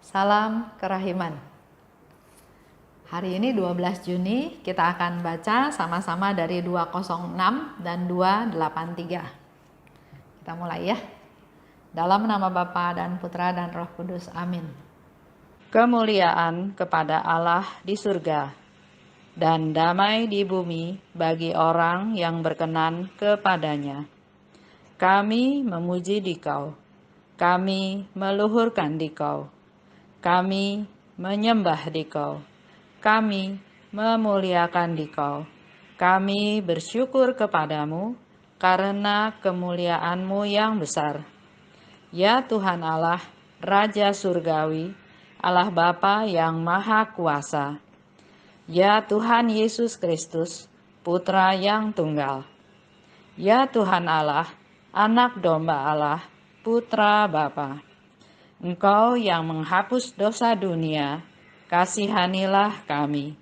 Salam kerahiman. Hari ini 12 Juni kita akan baca sama-sama dari 206 dan 283. Kita mulai ya. Dalam nama Bapa dan Putra dan Roh Kudus. Amin. Kemuliaan kepada Allah di surga dan damai di bumi bagi orang yang berkenan kepadanya. Kami memuji Dikau, kami meluhurkan Dikau, kami menyembah Dikau, kami memuliakan Dikau, kami bersyukur kepadamu karena kemuliaan-Mu yang besar. Ya Tuhan Allah, Raja Surgawi, Allah Bapa yang Maha Kuasa. Ya Tuhan Yesus Kristus, Putra yang Tunggal. Ya Tuhan Allah, Anak Domba Allah, Putra Bapa. Engkau yang menghapus dosa dunia, kasihanilah kami.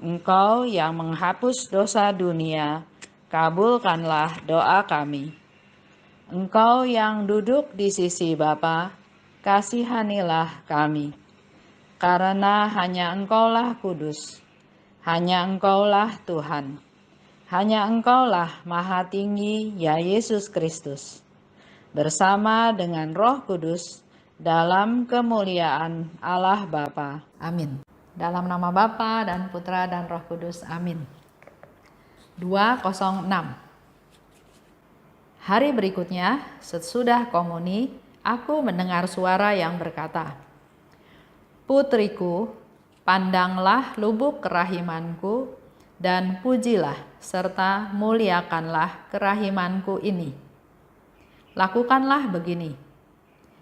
Engkau yang menghapus dosa dunia, kabulkanlah doa kami. Engkau yang duduk di sisi Bapa, kasihanilah kami. Karena hanya Engkaulah kudus, hanya Engkaulah Tuhan, hanya Engkaulah Maha Tinggi, ya Yesus Kristus, bersama dengan Roh Kudus, dalam kemuliaan Allah Bapa. Amin. Dalam nama Bapa dan Putra dan Roh Kudus. Amin. 206. Hari berikutnya, sesudah komuni, aku mendengar suara yang berkata, "Putriku, pandanglah lubuk kerahimanku dan pujilah serta muliakanlah kerahimanku ini. Lakukanlah begini.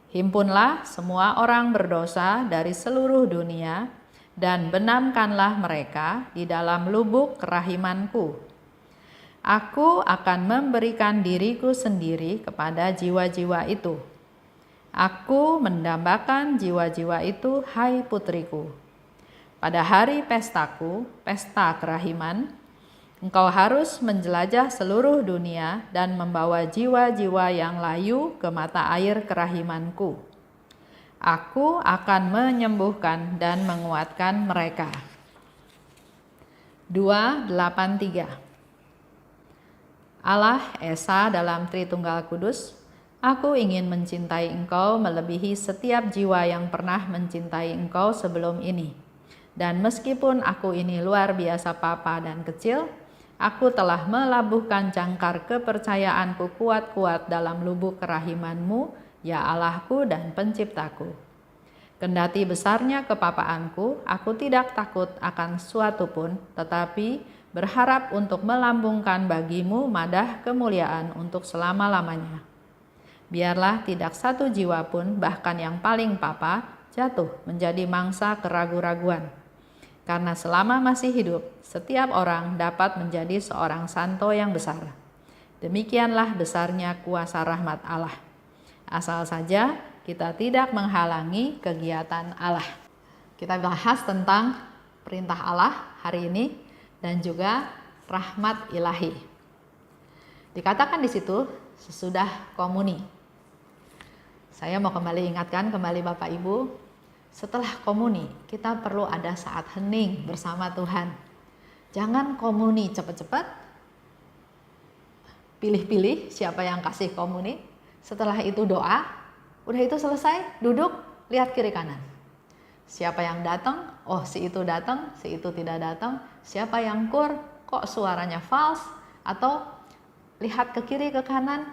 Himpunlah semua orang berdosa dari seluruh dunia dan benamkanlah mereka di dalam lubuk kerahimanku. Aku akan memberikan diriku sendiri kepada jiwa-jiwa itu. Aku mendambakan jiwa-jiwa itu, hai putriku. Pada hari pestaku, pesta kerahiman, engkau harus menjelajah seluruh dunia dan membawa jiwa-jiwa yang layu ke mata air kerahimanku. Aku akan menyembuhkan dan menguatkan mereka." 283. Allah Esa dalam Tritunggal Kudus, aku ingin mencintai Engkau melebihi setiap jiwa yang pernah mencintai Engkau sebelum ini. Dan meskipun aku ini luar biasa papa dan kecil, aku telah melabuhkan jangkar kepercayaanku kuat-kuat dalam lubuk kerahiman-Mu, ya Allahku dan Penciptaku. Kendati besarnya kepapaanku, aku tidak takut akan suatu pun, tetapi berharap untuk melambungkan bagi-Mu madah kemuliaan untuk selama-lamanya. Biarlah tidak satu jiwa pun, bahkan yang paling papa, jatuh menjadi mangsa keragu-raguan. Karena selama masih hidup, setiap orang dapat menjadi seorang santo yang besar. Demikianlah besarnya kuasa rahmat Allah. Asal saja kita tidak menghalangi kegiatan Allah. Kita bahas tentang perintah Allah hari ini dan juga rahmat ilahi. Dikatakan di situ sesudah komuni. Saya mau ingatkan kembali Bapak Ibu, setelah komuni, kita perlu ada saat hening bersama Tuhan. Jangan komuni cepat-cepat, pilih-pilih siapa yang kasih komuni. Setelah itu doa, udah itu selesai, duduk, lihat kiri kanan. Siapa yang datang? Oh, si itu datang, si itu tidak datang. Siapa yang kur? Kok suaranya false? Atau lihat ke kiri ke kanan.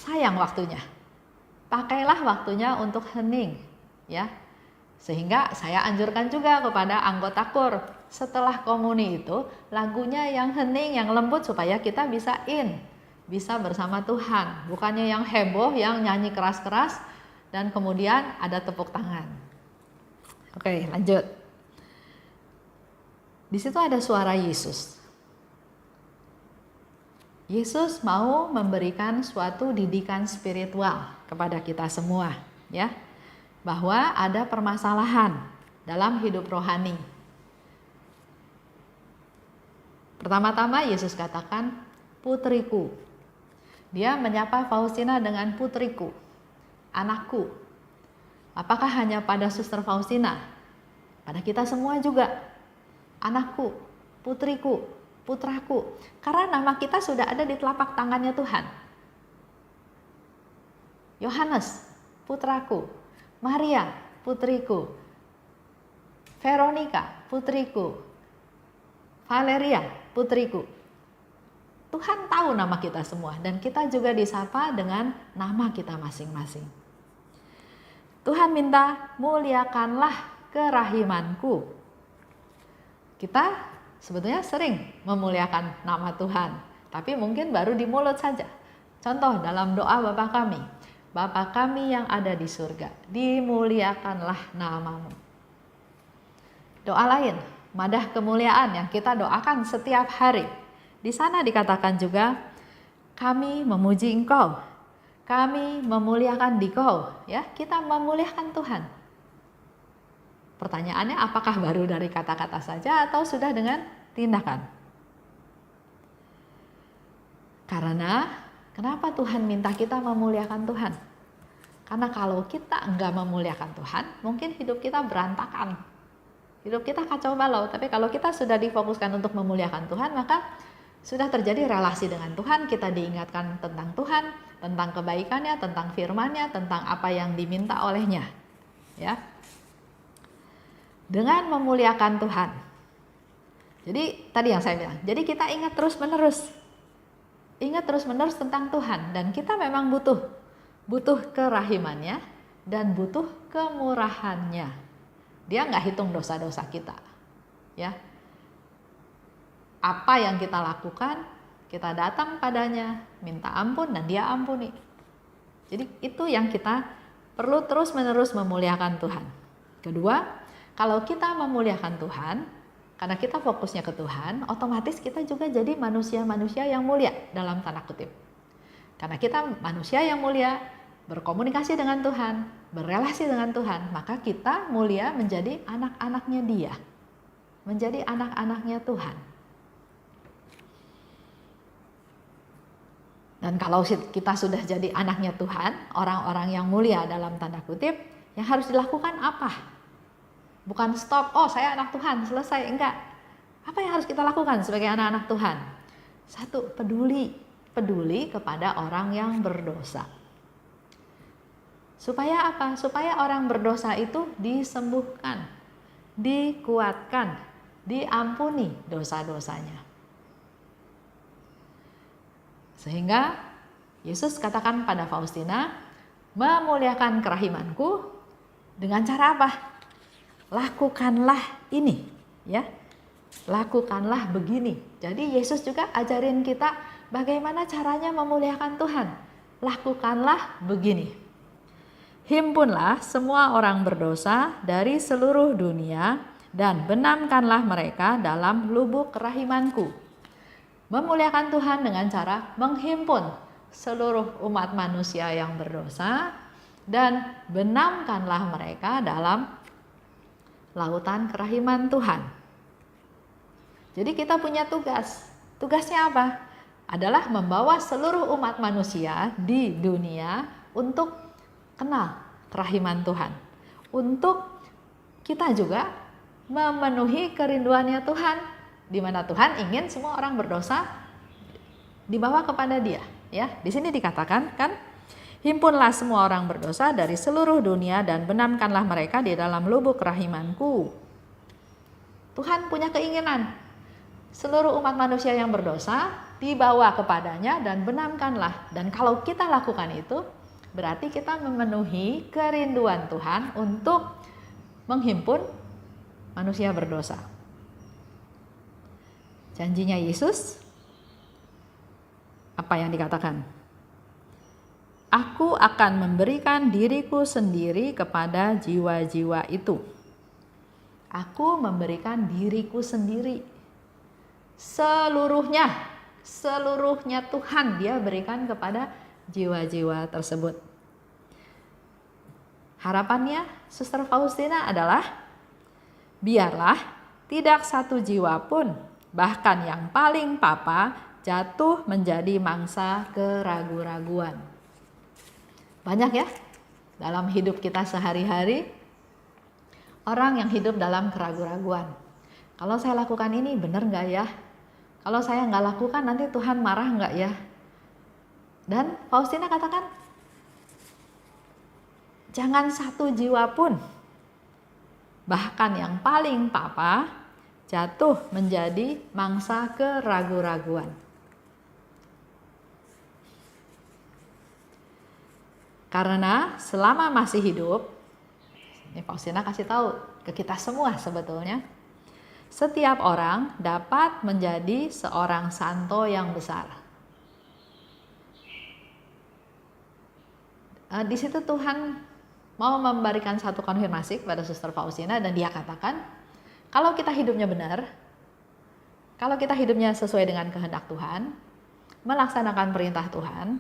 Sayang waktunya. Pakailah waktunya untuk hening. Ya, sehingga saya anjurkan juga kepada anggota kur setelah komuni itu lagunya yang hening, yang lembut supaya kita bisa bersama Tuhan, bukannya yang heboh, yang nyanyi keras-keras dan kemudian ada tepuk tangan. Oke, lanjut. Di situ ada suara Yesus. Yesus mau memberikan suatu didikan spiritual kepada kita semua, ya. Bahwa ada permasalahan dalam hidup rohani. Pertama-tama Yesus katakan, "Putriku." Dia menyapa Faustina dengan putriku, anakku. Apakah hanya pada Suster Faustina? Pada kita semua juga. Anakku, putriku, putraku. Karena nama kita sudah ada di telapak tangannya Tuhan. Yohanes, putraku. Maria, putriku. Veronica, putriku. Valeria, putriku. Tuhan tahu nama kita semua dan kita juga disapa dengan nama kita masing-masing. Tuhan minta, muliakanlah kerahimanku. Kita sebetulnya sering memuliakan nama Tuhan, tapi mungkin baru di mulut saja. Contoh dalam doa Bapa kami, Bapa kami yang ada di surga, dimuliakanlah namamu. Doa lain, madah kemuliaan yang kita doakan setiap hari. Di sana dikatakan juga, kami memuji Engkau, kami memuliakan Dikau, ya, kita memuliakan Tuhan. Pertanyaannya, apakah baru dari kata-kata saja atau sudah dengan tindakan? Karena kenapa Tuhan minta kita memuliakan Tuhan? Karena kalau kita enggak memuliakan Tuhan, mungkin hidup kita berantakan. Hidup kita kacau balau, tapi kalau kita sudah difokuskan untuk memuliakan Tuhan, maka sudah terjadi relasi dengan Tuhan, kita diingatkan tentang Tuhan, tentang kebaikannya, tentang firman-Nya, tentang apa yang diminta olehnya. Ya. Dengan memuliakan Tuhan. Jadi tadi yang saya bilang, jadi kita ingat terus-menerus. Ingat terus-menerus tentang Tuhan dan kita memang butuh kerahimannya dan butuh kemurahannya. Dia nggak hitung dosa-dosa kita. Ya. Apa yang kita lakukan, kita datang padanya, minta ampun dan dia ampuni. Jadi itu yang kita perlu terus-menerus memuliakan Tuhan. Kedua, kalau kita memuliakan Tuhan, karena kita fokusnya ke Tuhan, otomatis kita juga jadi manusia-manusia yang mulia dalam tanda kutip. Karena kita manusia yang mulia, berkomunikasi dengan Tuhan, berrelasi dengan Tuhan, maka kita mulia menjadi anak-anaknya Dia, menjadi anak-anaknya Tuhan. Dan kalau kita sudah jadi anaknya Tuhan, orang-orang yang mulia dalam tanda kutip, yang harus dilakukan apa? Bukan stop, oh saya anak Tuhan, selesai. Enggak. Apa yang harus kita lakukan sebagai anak-anak Tuhan? Satu, peduli kepada orang yang berdosa. Supaya apa? Supaya orang berdosa itu disembuhkan, dikuatkan, diampuni dosa-dosanya. Sehingga Yesus katakan pada Faustina, memuliakan kerahimanku dengan cara apa? Lakukanlah ini, ya. Lakukanlah begini. Jadi Yesus juga ajarin kita bagaimana caranya memuliakan Tuhan. Lakukanlah begini. Himpunlah semua orang berdosa dari seluruh dunia dan benamkanlah mereka dalam lubuk kerahimanku. Memuliakan Tuhan dengan cara menghimpun seluruh umat manusia yang berdosa dan benamkanlah mereka dalam lautan kerahiman Tuhan. Jadi kita punya tugas. Tugasnya apa? Adalah membawa seluruh umat manusia di dunia untuk kenal kerahiman Tuhan. Untuk kita juga memenuhi kerinduannya Tuhan, di mana Tuhan ingin semua orang berdosa dibawa kepada Dia, ya. Di sini dikatakan kan, himpunlah semua orang berdosa dari seluruh dunia dan benamkanlah mereka di dalam lubuk kerahimanku. Tuhan punya keinginan seluruh umat manusia yang berdosa dibawa kepadanya dan benamkanlah. Dan kalau kita lakukan itu, berarti kita memenuhi kerinduan Tuhan untuk menghimpun manusia berdosa. Janjinya Yesus, apa yang dikatakan? Aku akan memberikan diriku sendiri kepada jiwa-jiwa itu. Aku memberikan diriku sendiri. Seluruhnya Tuhan Dia berikan kepada jiwa-jiwa tersebut. Harapannya Suster Faustina adalah, biarlah tidak satu jiwa pun, bahkan yang paling papa, jatuh menjadi mangsa keraguan-raguan. Banyak ya, dalam hidup kita sehari-hari, orang yang hidup dalam keraguan-raguan. Kalau saya lakukan ini benar nggak ya? Kalau saya nggak lakukan nanti Tuhan marah nggak ya? Dan Faustina katakan, jangan satu jiwa pun, bahkan yang paling papa, jatuh menjadi mangsa keraguan-raguan. Karena selama masih hidup, ini Faustina kasih tahu ke kita semua sebetulnya, setiap orang dapat menjadi seorang santo yang besar. Di situ Tuhan mau memberikan satu konfirmasi kepada Suster Faustina, dan dia katakan, kalau kita hidupnya benar, kalau kita hidupnya sesuai dengan kehendak Tuhan, melaksanakan perintah Tuhan,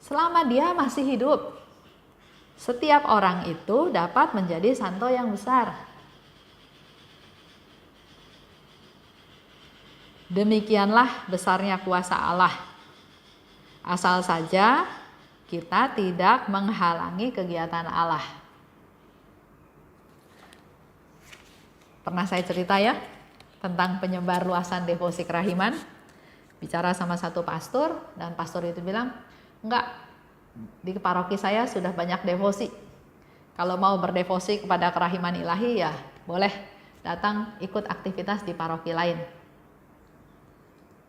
selama dia masih hidup, setiap orang itu dapat menjadi santo yang besar. Demikianlah besarnya kuasa Allah. Asal saja kita tidak menghalangi kegiatan Allah. Pernah saya cerita ya tentang penyebar luasan devosi kerahiman. Bicara sama satu pastor, dan pastor itu bilang, enggak, di paroki saya sudah banyak devosi. Kalau mau berdevosi kepada kerahiman ilahi ya boleh datang ikut aktivitas di paroki lain.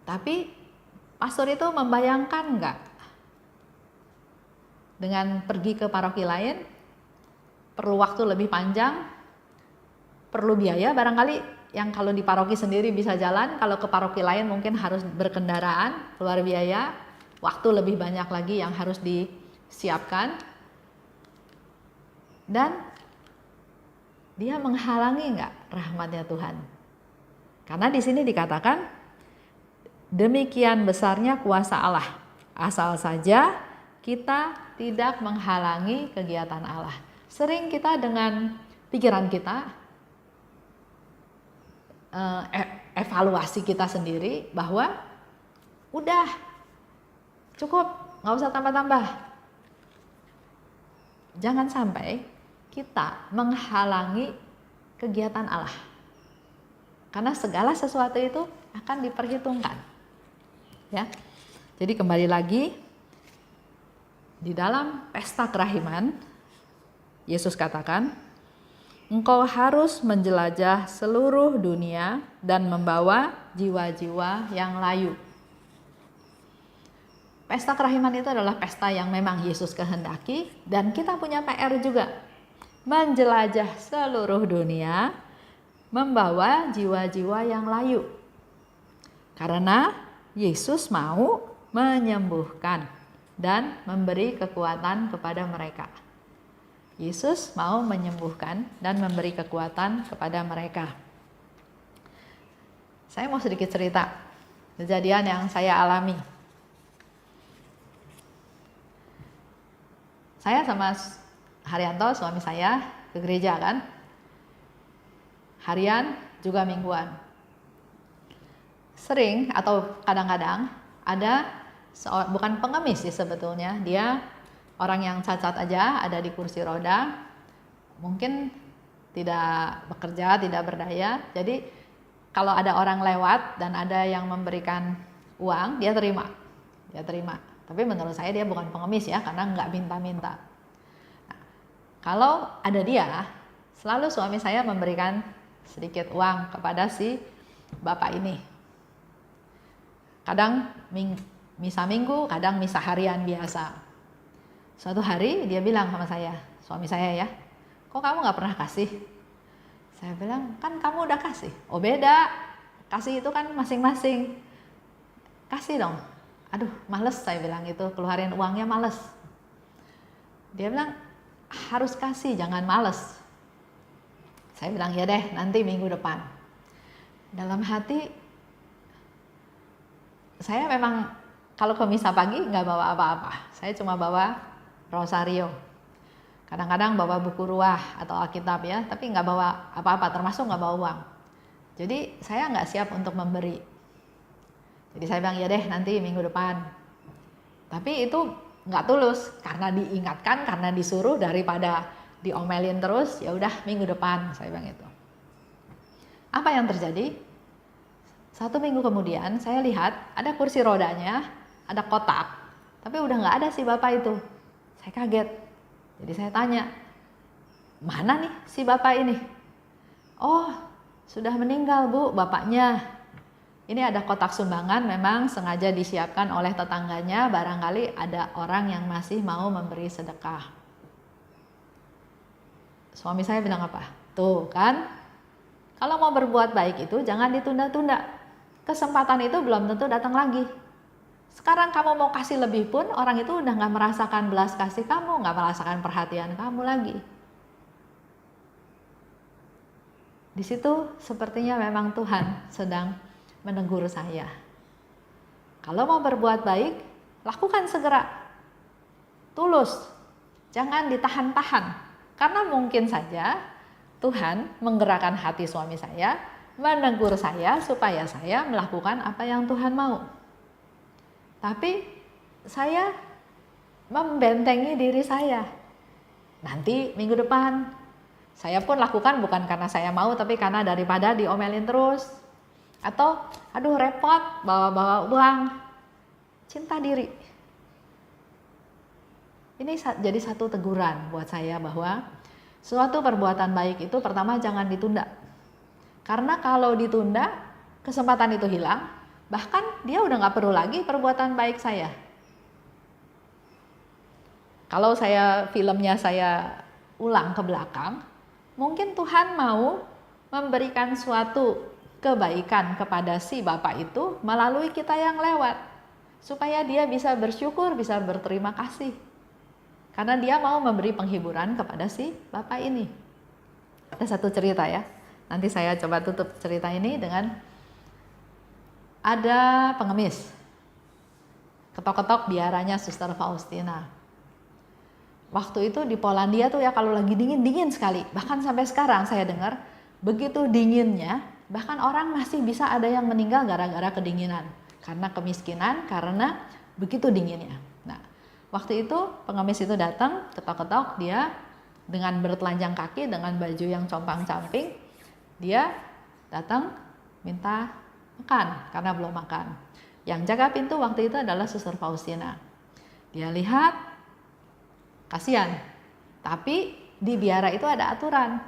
Tapi pastor itu membayangkan enggak, dengan pergi ke paroki lain perlu waktu lebih panjang, perlu biaya barangkali, yang kalau di paroki sendiri bisa jalan, kalau ke paroki lain mungkin harus berkendaraan, keluar biaya, waktu lebih banyak lagi yang harus disiapkan. Dan dia menghalangi enggak rahmatnya Tuhan? Karena di sini dikatakan, demikian besarnya kuasa Allah, asal saja kita tidak menghalangi kegiatan Allah. Sering kita dengan pikiran kita, evaluasi kita sendiri bahwa udah cukup, nggak usah tambah-tambah. Jangan sampai kita menghalangi kegiatan Allah, karena segala sesuatu itu akan diperhitungkan. Ya, jadi kembali lagi di dalam pesta kerahiman, Yesus katakan, engkau harus menjelajah seluruh dunia dan membawa jiwa-jiwa yang layu. Pesta kerahiman itu adalah pesta yang memang Yesus kehendaki, dan kita punya PR juga, menjelajah seluruh dunia, membawa jiwa-jiwa yang layu. Karena Yesus mau menyembuhkan dan memberi kekuatan kepada mereka. Yesus mau menyembuhkan dan memberi kekuatan kepada mereka. Saya mau sedikit cerita kejadian yang saya alami. Saya sama Haryanto, suami saya, ke gereja kan. Harian juga mingguan. Sering atau kadang-kadang ada bukan pengemis sih sebetulnya, dia orang yang cacat aja, ada di kursi roda, mungkin tidak bekerja, tidak berdaya. Jadi kalau ada orang lewat dan ada yang memberikan uang, dia terima. Tapi menurut saya dia bukan pengemis ya, karena nggak minta-minta. Nah, kalau ada dia, selalu suami saya memberikan sedikit uang kepada si bapak ini. Kadang misa minggu, kadang misa harian biasa. Suatu hari dia bilang sama saya, suami saya ya, kok kamu gak pernah kasih? Saya bilang, kan kamu udah kasih. Oh beda, kasih itu kan masing-masing. Kasih dong. Aduh males, saya bilang itu, keluarin uangnya males. Dia bilang, harus kasih, jangan males. Saya bilang, ya deh nanti minggu depan. Dalam hati, saya memang kalau ke misa pagi gak bawa apa-apa. Saya cuma bawa rosario. Kadang-kadang bawa buku ruah atau Alkitab ya, tapi nggak bawa apa-apa, termasuk nggak bawa uang. Jadi saya nggak siap untuk memberi. Jadi saya bilang ya deh nanti minggu depan. Tapi itu nggak tulus, karena diingatkan, karena disuruh, daripada diomelin terus, ya udah minggu depan saya bilang itu. Apa yang terjadi? 1 minggu kemudian saya lihat ada kursi rodanya, ada kotak, tapi udah nggak ada si bapak itu. Saya kaget, jadi saya tanya, mana nih si bapak ini? Oh, sudah meninggal Bu bapaknya. Ini ada kotak sumbangan, memang sengaja disiapkan oleh tetangganya, barangkali ada orang yang masih mau memberi sedekah. Suami saya bilang apa? Tuh kan, kalau mau berbuat baik itu jangan ditunda-tunda. Kesempatan itu belum tentu datang lagi. Sekarang kamu mau kasih lebih pun, orang itu udah gak merasakan belas kasih kamu, gak merasakan perhatian kamu lagi. Di situ sepertinya memang Tuhan sedang menegur saya. Kalau mau berbuat baik, lakukan segera. Tulus, jangan ditahan-tahan. Karena mungkin saja Tuhan menggerakkan hati suami saya, menegur saya supaya saya melakukan apa yang Tuhan mau. Tapi saya membentengi diri saya. Nanti minggu depan, saya pun lakukan bukan karena saya mau, tapi karena daripada diomelin terus. Atau aduh repot bawa-bawa uang. Cinta diri. Ini jadi satu teguran buat saya bahwa suatu perbuatan baik itu pertama jangan ditunda. Karena kalau ditunda, kesempatan itu hilang, bahkan dia udah gak perlu lagi perbuatan baik saya. Kalau filmnya saya ulang ke belakang, mungkin Tuhan mau memberikan suatu kebaikan kepada si bapak itu melalui kita yang lewat, supaya dia bisa bersyukur, bisa berterima kasih, karena dia mau memberi penghiburan kepada si bapak ini. Ada satu cerita ya, nanti saya coba tutup cerita ini dengan ada pengemis ketok-ketok biaranya Suster Faustina. Waktu itu di Polandia tuh ya, kalau lagi dingin sekali, bahkan sampai sekarang saya dengar begitu dinginnya, bahkan orang masih bisa ada yang meninggal gara-gara kedinginan, karena kemiskinan, karena begitu dinginnya. Nah, waktu itu pengemis itu datang, ketok-ketok, dia dengan bertelanjang kaki, dengan baju yang compang-camping, dia datang minta makan karena belum makan. Yang jaga pintu waktu itu adalah Suster Faustina. Dia lihat, kasihan, tapi di biara itu ada aturan.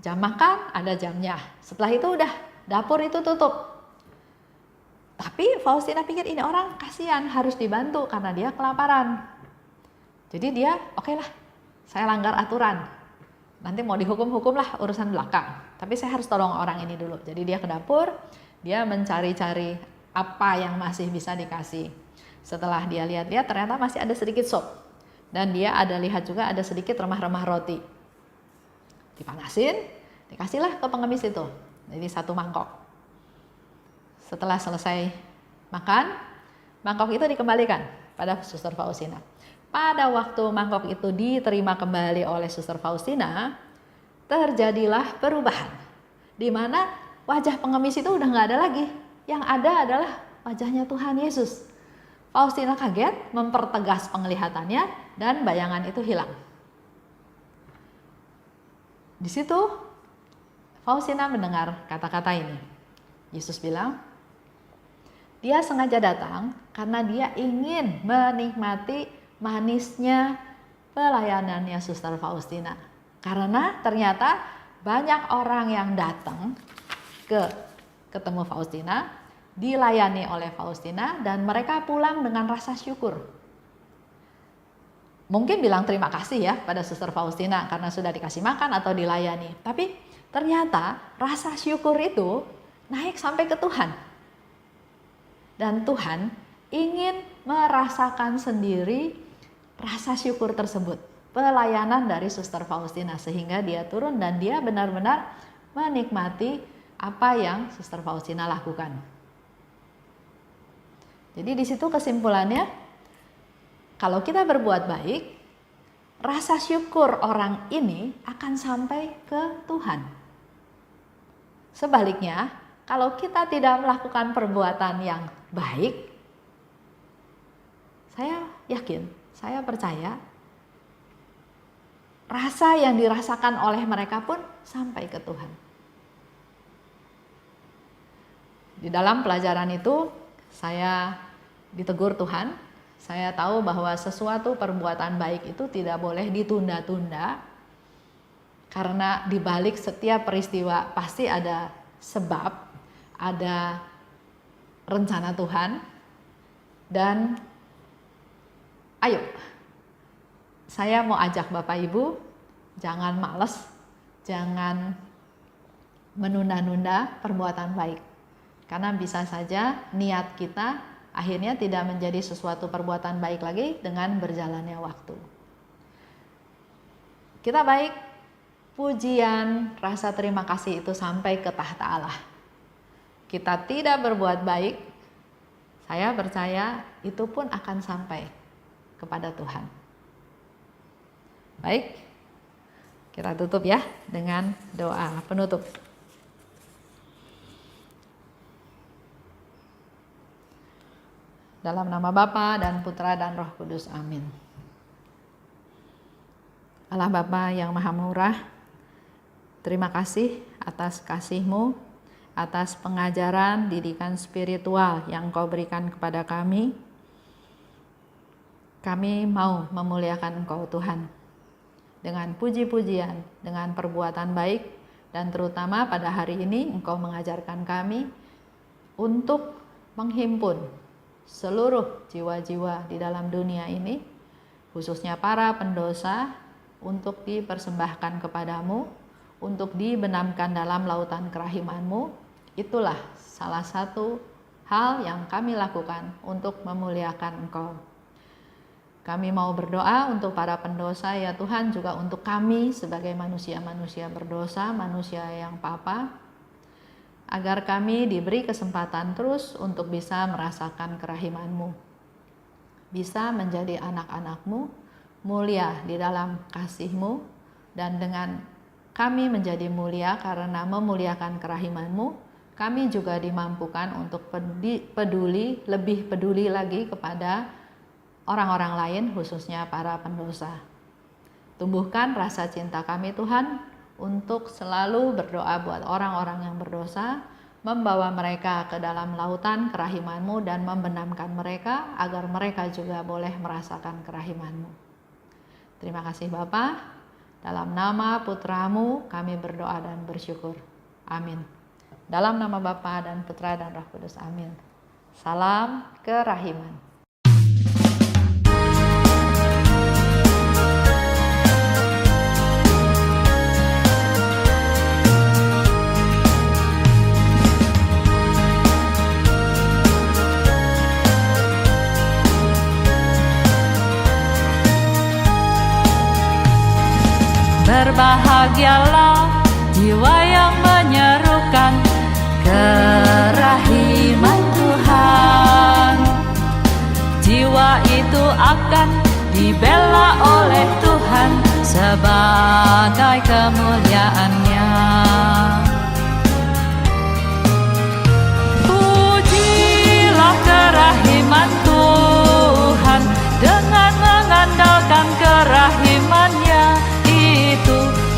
Jam makan ada jamnya. Setelah itu udah dapur itu tutup. Tapi Faustina pikir ini orang kasihan, harus dibantu karena dia kelaparan. Jadi dia oke lah, saya langgar aturan. Nanti mau dihukum lah, urusan belakang. Tapi saya harus tolong orang ini dulu. Jadi dia ke dapur, dia mencari-cari apa yang masih bisa dikasih. Setelah dia lihat-lihat ternyata masih ada sedikit sop. Dan dia ada lihat juga ada sedikit remah-remah roti. Dipanasin, dikasihlah ke pengemis itu. Jadi 1 mangkok. Setelah selesai makan, mangkok itu dikembalikan pada Suster Faustina. Pada waktu mangkok itu diterima kembali oleh Suster Faustina, terjadilah perubahan. Di mana wajah pengemis itu udah nggak ada lagi. Yang ada adalah wajahnya Tuhan Yesus. Faustina kaget, mempertegas penglihatannya, dan bayangan itu hilang. Di situ Faustina mendengar kata-kata ini. Yesus bilang, dia sengaja datang karena dia ingin menikmati manisnya pelayanannya Suster Faustina. Karena ternyata banyak orang yang datang ketemu Faustina, dilayani oleh Faustina, dan mereka pulang dengan rasa syukur. Mungkin bilang terima kasih ya pada Suster Faustina karena sudah dikasih makan atau dilayani. Tapi ternyata rasa syukur itu naik sampai ke Tuhan. Dan Tuhan ingin merasakan sendiri rasa syukur tersebut. Pelayanan dari Suster Faustina, sehingga dia turun dan dia benar-benar menikmati apa yang Suster Faustina lakukan. Jadi di situ kesimpulannya, kalau kita berbuat baik, rasa syukur orang ini akan sampai ke Tuhan. Sebaliknya, kalau kita tidak melakukan perbuatan yang baik, saya yakin saya percaya rasa yang dirasakan oleh mereka pun sampai ke Tuhan. Di dalam pelajaran itu saya ditegur Tuhan. Saya tahu bahwa sesuatu perbuatan baik itu tidak boleh ditunda-tunda, karena di balik setiap peristiwa pasti ada sebab, ada rencana Tuhan. Dan ayo, saya mau ajak Bapak Ibu, jangan males, jangan menunda-nunda perbuatan baik. Karena bisa saja niat kita akhirnya tidak menjadi sesuatu perbuatan baik lagi dengan berjalannya waktu. Kita baik, pujian, rasa terima kasih itu sampai ke tahta Allah. Kita tidak berbuat baik, saya percaya itu pun akan sampai kepada Tuhan. Baik, kita tutup ya dengan doa penutup. Dalam nama Bapa dan Putra dan Roh Kudus, amin. Allah Bapa yang Maha Murah, terima kasih atas kasih-Mu, atas pengajaran didikan spiritual yang Engkau berikan kepada kami. Kami mau memuliakan Engkau Tuhan dengan puji-pujian, dengan perbuatan baik, dan terutama pada hari ini Engkau mengajarkan kami untuk menghimpun seluruh jiwa-jiwa di dalam dunia ini, khususnya para pendosa, untuk dipersembahkan kepadamu, untuk dibenamkan dalam lautan kerahiman-Mu. Itulah salah satu hal yang kami lakukan untuk memuliakan Engkau. Kami mau berdoa untuk para pendosa ya Tuhan, juga untuk kami sebagai manusia-manusia berdosa, manusia yang papa, agar kami diberi kesempatan terus untuk bisa merasakan kerahiman-Mu, bisa menjadi anak-anak-Mu, mulia di dalam kasih-Mu, dan dengan kami menjadi mulia karena memuliakan kerahiman-Mu, kami juga dimampukan untuk lebih peduli lagi kepada orang-orang lain, khususnya para pendosa. Tumbuhkan rasa cinta kami Tuhan, untuk selalu berdoa buat orang-orang yang berdosa, membawa mereka ke dalam lautan kerahiman-Mu dan membenamkan mereka agar mereka juga boleh merasakan kerahiman-Mu. Terima kasih Bapa, dalam nama Putra-Mu kami berdoa dan bersyukur. Amin. Dalam nama Bapa dan Putra dan Roh Kudus, amin. Salam kerahiman. Berbahagialah jiwa yang menyerukan kerahiman Tuhan. Jiwa itu akan dibela oleh Tuhan sebagai kemuliaan-Nya. Pujilah kerahiman Tuhan dengan mengandalkan kerahiman-Nya.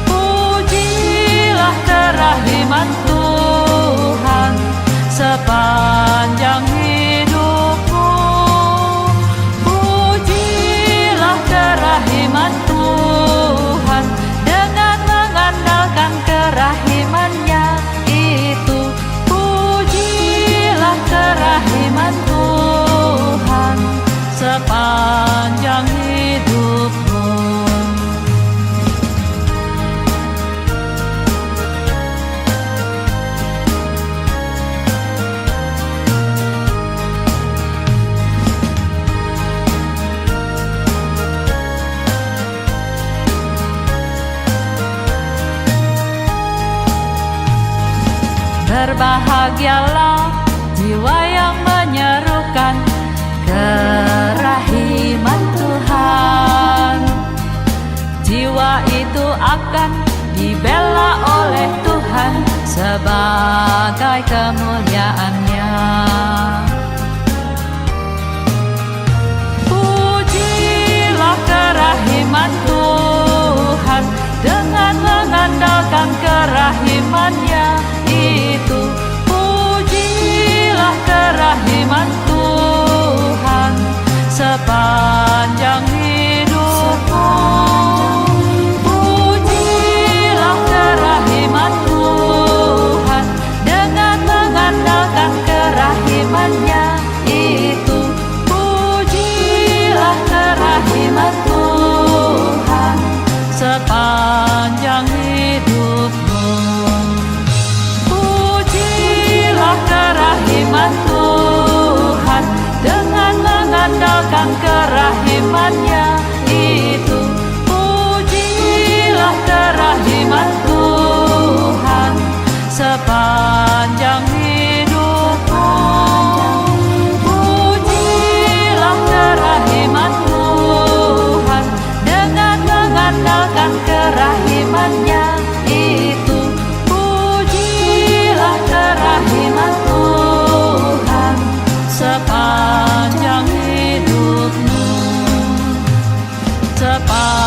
Pujilah kerahiman Tuhan sepanjang hidupmu. Pujilah kerahiman Tuhan dengan mengandalkan kerahiman-Nya itu. Pujilah kerahiman Tuhan sepanjang hidupmu. Berbahagialah jiwa yang menyerukan kerahiman Tuhan. Jiwa itu akan dibela oleh Tuhan sebagai kemuliaan-Nya. Pujilah kerahiman Tuhan, dengan mengandalkan kerahiman-Nya itu. Pujilah kerahiman Tuhan sepanjang hidupmu. Pujilah kerahiman Tuhan, dengan mengandalkan kerahiman-Nya itu. Pujilah kerahiman Tuhan sepanjang hidupmu. Pujilah kerahiman Tuhan, dengan mengandalkan kerahiman-Nya itu. Pujilah kerahiman Tuhan sepanjang hidupmu. Pujilah kerahiman Tuhan, dengan mengandalkan kerahiman-Nya itu. Pujilah kerahiman Tuhan sepanjang hidupmu. Sepanjang